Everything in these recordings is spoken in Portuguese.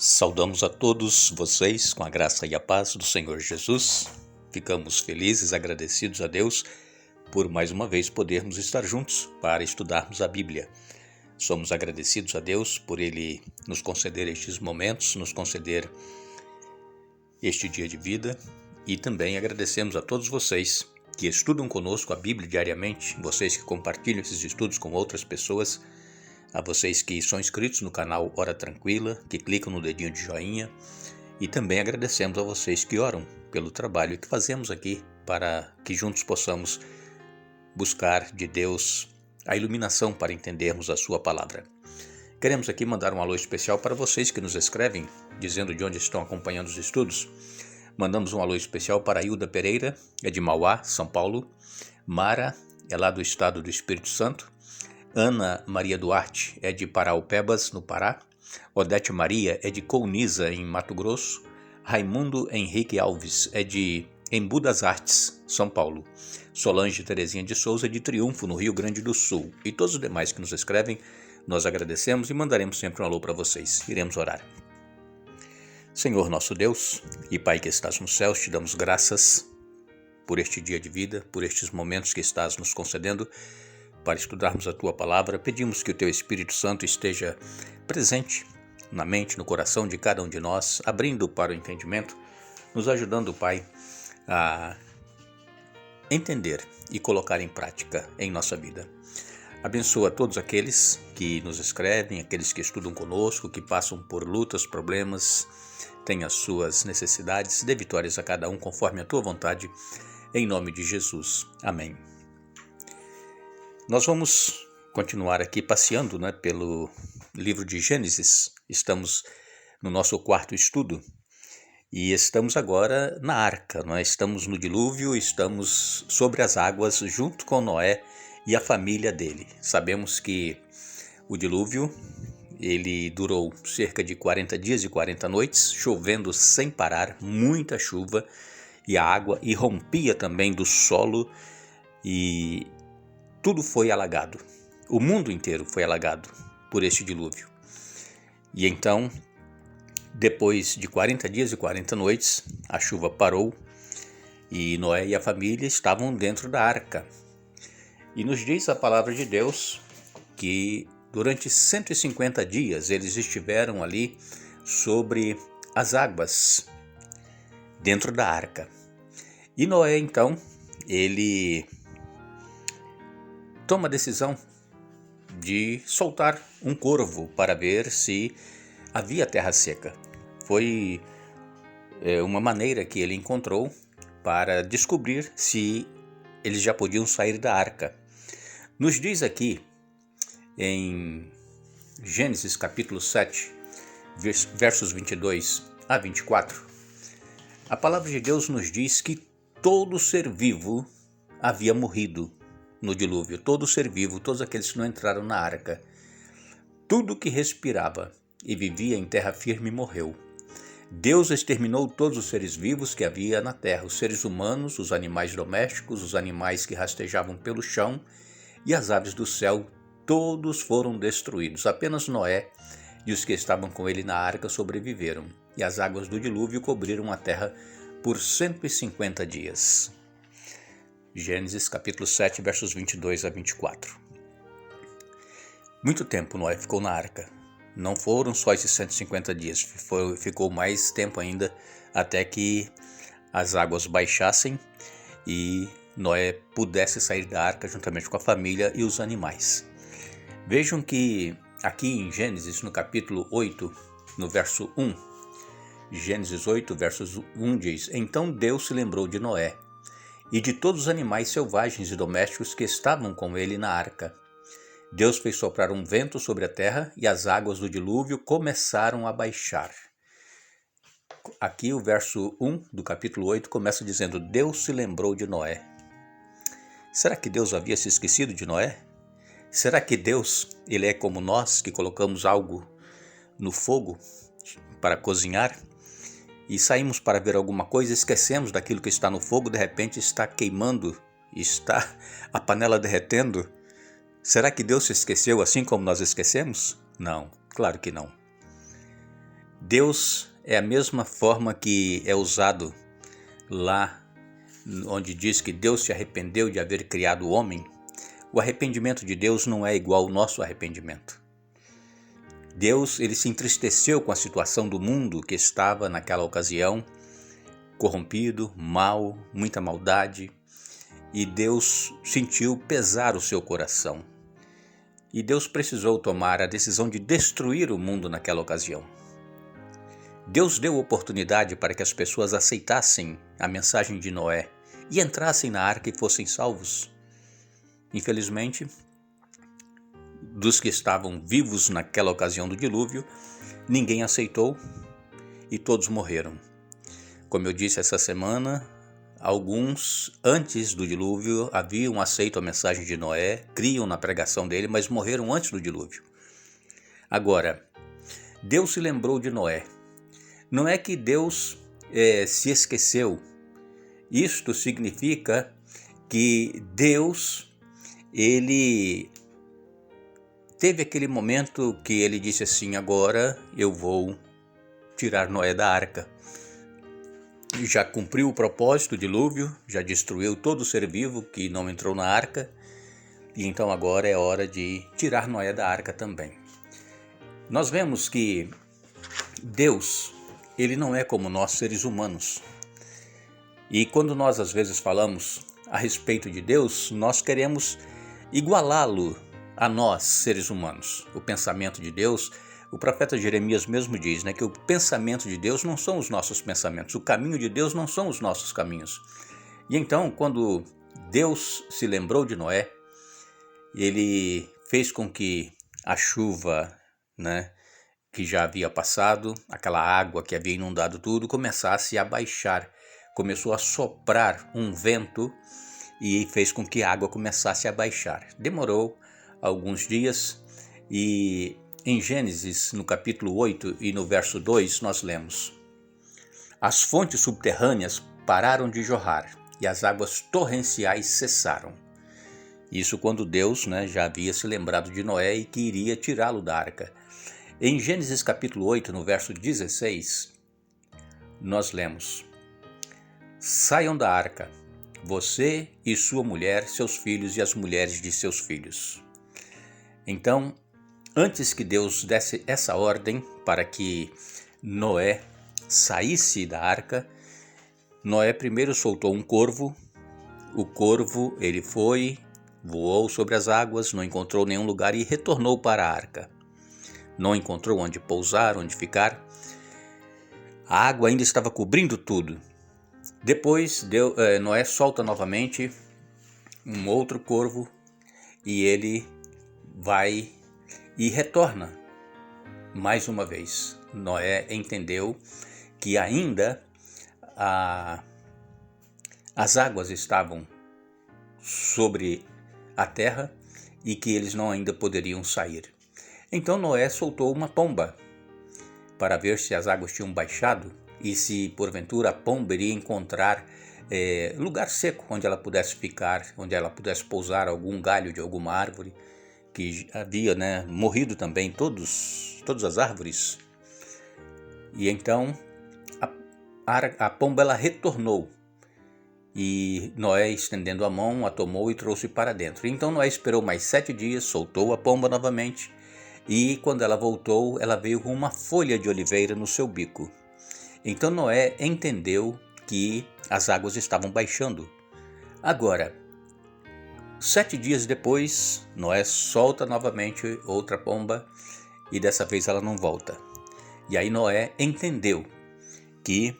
Saudamos a todos vocês com a graça e a paz do Senhor Jesus. Ficamos felizes, agradecidos a Deus por mais uma vez podermos estar juntos para estudarmos a Bíblia. Somos agradecidos a Deus por Ele nos conceder estes momentos, nos conceder este dia de vida, e também agradecemos a todos vocês que estudam conosco a Bíblia diariamente, vocês que compartilham esses estudos com outras pessoas, a vocês que são inscritos no canal Hora Tranquila, que clicam no dedinho de joinha, e também agradecemos a vocês que oram pelo trabalho que fazemos aqui para que juntos possamos buscar de Deus a iluminação para entendermos a sua palavra. Queremos aqui mandar um alô especial para vocês que nos escrevem, dizendo de onde estão acompanhando os estudos. Mandamos um alô especial para a Hilda Pereira, é de Mauá, São Paulo. Mara, é lá do estado do Espírito Santo. Ana Maria Duarte é de Paraupebas, no Pará. Odete Maria é de Colniza, em Mato Grosso. Raimundo Henrique Alves é de Embu das Artes, São Paulo. Solange Terezinha de Souza é de Triunfo, no Rio Grande do Sul. E todos os demais que nos escrevem, nós agradecemos e mandaremos sempre um alô para vocês. Iremos orar. Senhor nosso Deus e Pai que estás nos céus, te damos graças por este dia de vida, por estes momentos que estás nos concedendo para estudarmos a Tua Palavra. Pedimos que o Teu Espírito Santo esteja presente na mente, no coração de cada um de nós, abrindo para o entendimento, nos ajudando, Pai, a entender e colocar em prática em nossa vida. Abençoa todos aqueles que nos escrevem, aqueles que estudam conosco, que passam por lutas, problemas, têm as suas necessidades, dê vitórias a cada um conforme a Tua vontade, em nome de Jesus. Amém. Nós vamos continuar aqui passeando, pelo livro de Gênesis. Estamos no nosso quarto estudo e estamos agora na arca. Estamos no dilúvio, estamos sobre as águas junto com Noé e a família dele. Sabemos que o dilúvio ele durou cerca de 40 dias e 40 noites, chovendo sem parar, muita chuva, e a água irrompia também do solo e tudo foi alagado. O mundo inteiro foi alagado por este dilúvio. E então, depois de 40 dias e 40 noites, a chuva parou e Noé e a família estavam dentro da arca. E nos diz a palavra de Deus que durante 150 dias eles estiveram ali sobre as águas, dentro da arca. E Noé, então, ele toma a decisão de soltar um corvo para ver se havia terra seca. Foi uma maneira que ele encontrou para descobrir se eles já podiam sair da arca. Nos diz aqui em Gênesis capítulo 7, versos 22 a 24, a palavra de Deus nos diz que todo ser vivo havia morrido no dilúvio, todo ser vivo, todos aqueles que não entraram na arca. Tudo que respirava e vivia em terra firme morreu. Deus exterminou todos os seres vivos que havia na terra, os seres humanos, os animais domésticos, os animais que rastejavam pelo chão e as aves do céu, todos foram destruídos. Apenas Noé e os que estavam com ele na arca sobreviveram, e as águas do dilúvio cobriram a terra por 150 dias. Gênesis capítulo 7, versos 22 a 24. Muito tempo Noé ficou na arca. Não foram só esses 150 dias, ficou mais tempo ainda até que as águas baixassem e Noé pudesse sair da arca juntamente com a família e os animais. Vejam que aqui em Gênesis, no capítulo 8, no verso 1, Gênesis 8, versos 1 diz: Então Deus se lembrou de Noé e de todos os animais selvagens e domésticos que estavam com ele na arca. Deus fez soprar um vento sobre a terra e as águas do dilúvio começaram a baixar. Aqui o verso 1 do capítulo 8 começa dizendo: Deus se lembrou de Noé. Será que Deus havia se esquecido de Noé? Será que Deus, ele é como nós que colocamos algo no fogo para cozinhar e saímos para ver alguma coisa, esquecemos daquilo que está no fogo, de repente está queimando, está a panela derretendo? Será que Deus se esqueceu assim como nós esquecemos? Não, claro que não. Deus é a mesma forma que é usado lá onde diz que Deus se arrependeu de haver criado o homem. O arrependimento de Deus não é igual ao nosso arrependimento. Deus, ele se entristeceu com a situação do mundo que estava naquela ocasião, corrompido, mal, muita maldade, e Deus sentiu pesar o seu coração. E Deus precisou tomar a decisão de destruir o mundo naquela ocasião. Deus deu oportunidade para que as pessoas aceitassem a mensagem de Noé e entrassem na arca e fossem salvos. Infelizmente, dos que estavam vivos naquela ocasião do dilúvio, ninguém aceitou e todos morreram. Como eu disse essa semana, alguns antes do dilúvio haviam aceito a mensagem de Noé, criam na pregação dele, mas morreram antes do dilúvio. Agora, Deus se lembrou de Noé. Não é que Deus se esqueceu. Isto significa que Deus, ele teve aquele momento que ele disse assim: agora eu vou tirar Noé da arca. Já cumpriu o propósito do dilúvio, já destruiu todo o ser vivo que não entrou na arca, e então agora é hora de tirar Noé da arca também. Nós vemos que Deus, ele não é como nós seres humanos. E quando nós às vezes falamos a respeito de Deus, nós queremos igualá-lo a nós, seres humanos. O pensamento de Deus, o profeta Jeremias mesmo diz, que o pensamento de Deus não são os nossos pensamentos, o caminho de Deus não são os nossos caminhos. E então, quando Deus se lembrou de Noé, ele fez com que a chuva, que já havia passado, aquela água que havia inundado tudo, começasse a baixar. Começou a soprar um vento e fez com que a água começasse a baixar. Demorou alguns dias e em Gênesis, no capítulo 8 e no verso 2, nós lemos: as fontes subterrâneas pararam de jorrar e as águas torrenciais cessaram. Isso quando Deus já havia se lembrado de Noé e que iria tirá-lo da arca. Em Gênesis capítulo 8, no verso 16, nós lemos: saiam da arca, você e sua mulher, seus filhos e as mulheres de seus filhos. Então, antes que Deus desse essa ordem para que Noé saísse da arca, Noé primeiro soltou um corvo. O corvo, ele foi, voou sobre as águas, não encontrou nenhum lugar e retornou para a arca. Não encontrou onde pousar, onde ficar. A água ainda estava cobrindo tudo. Depois Noé solta novamente um outro corvo e ele vai e retorna mais uma vez. Noé entendeu que ainda as águas estavam sobre a terra e que eles não ainda poderiam sair. Então Noé soltou uma pomba para ver se as águas tinham baixado e se porventura a pomba iria encontrar lugar seco onde ela pudesse ficar, onde ela pudesse pousar algum galho de alguma árvore que havia morrido também, todas as árvores. E então a pomba ela retornou e Noé, estendendo a mão, a tomou e trouxe para dentro. Então Noé esperou mais 7 dias, soltou a pomba novamente e quando ela voltou, ela veio com uma folha de oliveira no seu bico. Então Noé entendeu que as águas estavam baixando. Agora, 7 dias depois, Noé solta novamente outra pomba e dessa vez ela não volta. E aí Noé entendeu que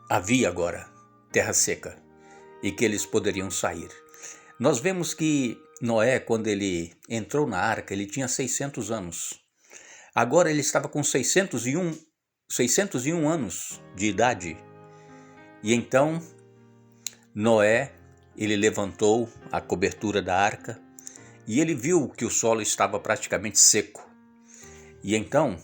havia agora terra seca e que eles poderiam sair. Nós vemos que Noé, quando ele entrou na arca, ele tinha 600 anos. Agora ele estava com 601 anos de idade. E então Noé, ele levantou a cobertura da arca e ele viu que o solo estava praticamente seco. E então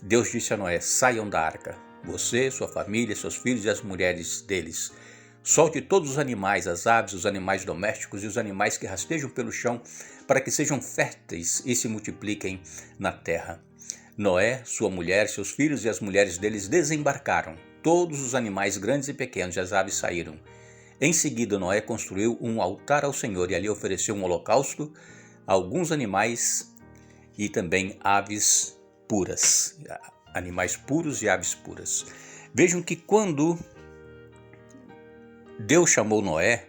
Deus disse a Noé: saiam da arca, você, sua família, seus filhos e as mulheres deles. Solte todos os animais, as aves, os animais domésticos e os animais que rastejam pelo chão, para que sejam férteis e se multipliquem na terra. Noé, sua mulher, seus filhos e as mulheres deles desembarcaram. Todos os animais grandes e pequenos e as aves saíram. Em seguida, Noé construiu um altar ao Senhor e ali ofereceu um holocausto a alguns animais e também aves puras, animais puros e aves puras. Vejam que quando Deus chamou Noé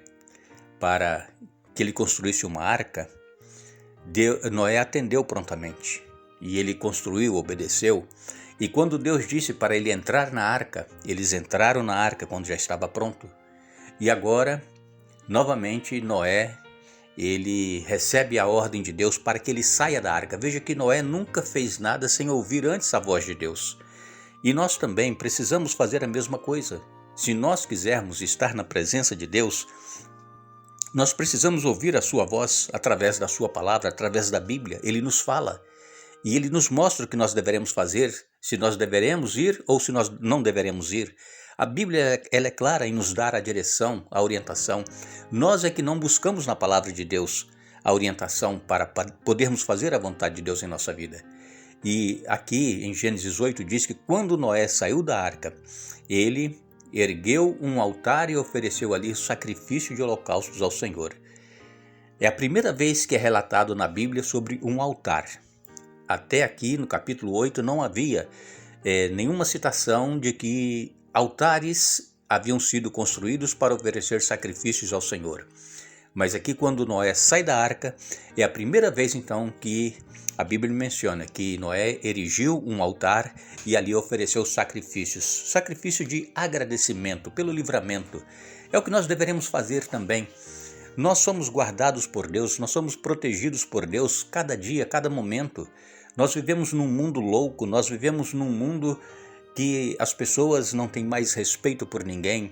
para que ele construísse uma arca, Noé atendeu prontamente e ele construiu, obedeceu. E quando Deus disse para ele entrar na arca, eles entraram na arca quando já estava pronto. E agora, novamente, Noé, ele recebe a ordem de Deus para que ele saia da arca. Veja que Noé nunca fez nada sem ouvir antes a voz de Deus. E nós também precisamos fazer a mesma coisa. Se nós quisermos estar na presença de Deus, nós precisamos ouvir a sua voz através da sua palavra, através da Bíblia. Ele nos fala e ele nos mostra o que nós deveremos fazer, se nós deveremos ir ou se nós não deveremos ir. A Bíblia ela é clara em nos dar a direção, a orientação. Nós é que não buscamos na palavra de Deus a orientação para podermos fazer a vontade de Deus em nossa vida. E aqui em Gênesis 8 diz que quando Noé saiu da arca, ele ergueu um altar e ofereceu ali sacrifício de holocaustos ao Senhor. É a primeira vez que é relatado na Bíblia sobre um altar. Até aqui no capítulo 8 não havia nenhuma citação de que altares haviam sido construídos para oferecer sacrifícios ao Senhor. Mas aqui quando Noé sai da arca, é a primeira vez então que a Bíblia menciona que Noé erigiu um altar e ali ofereceu sacrifícios. Sacrifício de agradecimento pelo livramento. É o que nós deveremos fazer também. Nós somos guardados por Deus, nós somos protegidos por Deus cada dia, cada momento. Nós vivemos num mundo louco, nós vivemos num mundo que as pessoas não têm mais respeito por ninguém.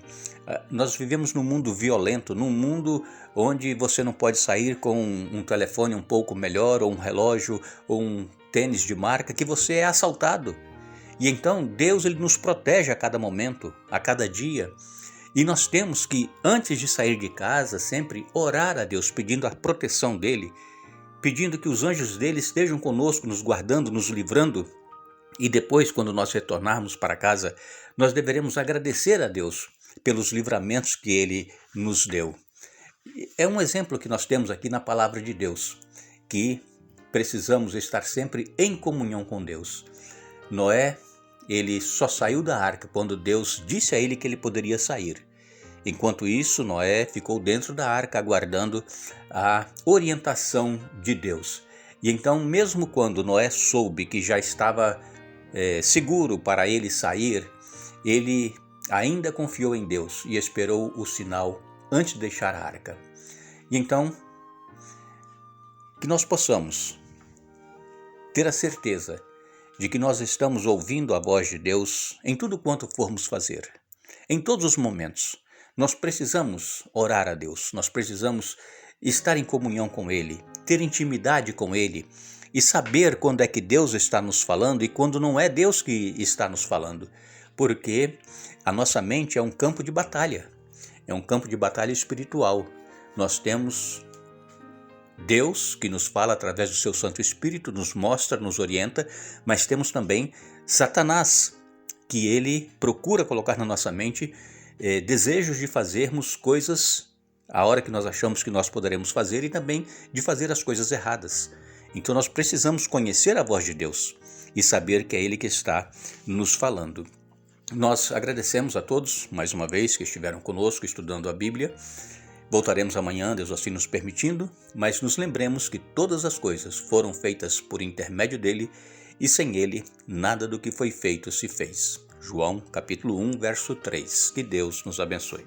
Nós vivemos num mundo violento, num mundo onde você não pode sair com um telefone um pouco melhor, ou um relógio, ou um tênis de marca, que você é assaltado. E então Deus ele nos protege a cada momento, a cada dia. E nós temos que, antes de sair de casa, sempre orar a Deus, pedindo a proteção dele, pedindo que os anjos dele estejam conosco, nos guardando, nos livrando. E depois, quando nós retornarmos para casa, nós deveremos agradecer a Deus pelos livramentos que Ele nos deu. É um exemplo que nós temos aqui na palavra de Deus, que precisamos estar sempre em comunhão com Deus. Noé, ele só saiu da arca quando Deus disse a ele que ele poderia sair. Enquanto isso, Noé ficou dentro da arca aguardando a orientação de Deus. E então, mesmo quando Noé soube que já estava seguro para ele sair, ele ainda confiou em Deus e esperou o sinal antes de deixar a arca. E então, que nós possamos ter a certeza de que nós estamos ouvindo a voz de Deus em tudo quanto formos fazer, em todos os momentos. Nós precisamos orar a Deus, nós precisamos estar em comunhão com Ele, ter intimidade com Ele, e saber quando é que Deus está nos falando e quando não é Deus que está nos falando. Porque a nossa mente é um campo de batalha. É um campo de batalha espiritual. Nós temos Deus que nos fala através do seu Santo Espírito, nos mostra, nos orienta, mas temos também Satanás, que ele procura colocar na nossa mente desejos de fazermos coisas a hora que nós achamos que nós poderemos fazer e também de fazer as coisas erradas. Então nós precisamos conhecer a voz de Deus e saber que é Ele que está nos falando. Nós agradecemos a todos, mais uma vez, que estiveram conosco estudando a Bíblia. Voltaremos amanhã, Deus assim nos permitindo, mas nos lembremos que todas as coisas foram feitas por intermédio dEle e sem Ele, nada do que foi feito se fez. João, capítulo 1, verso 3. Que Deus nos abençoe.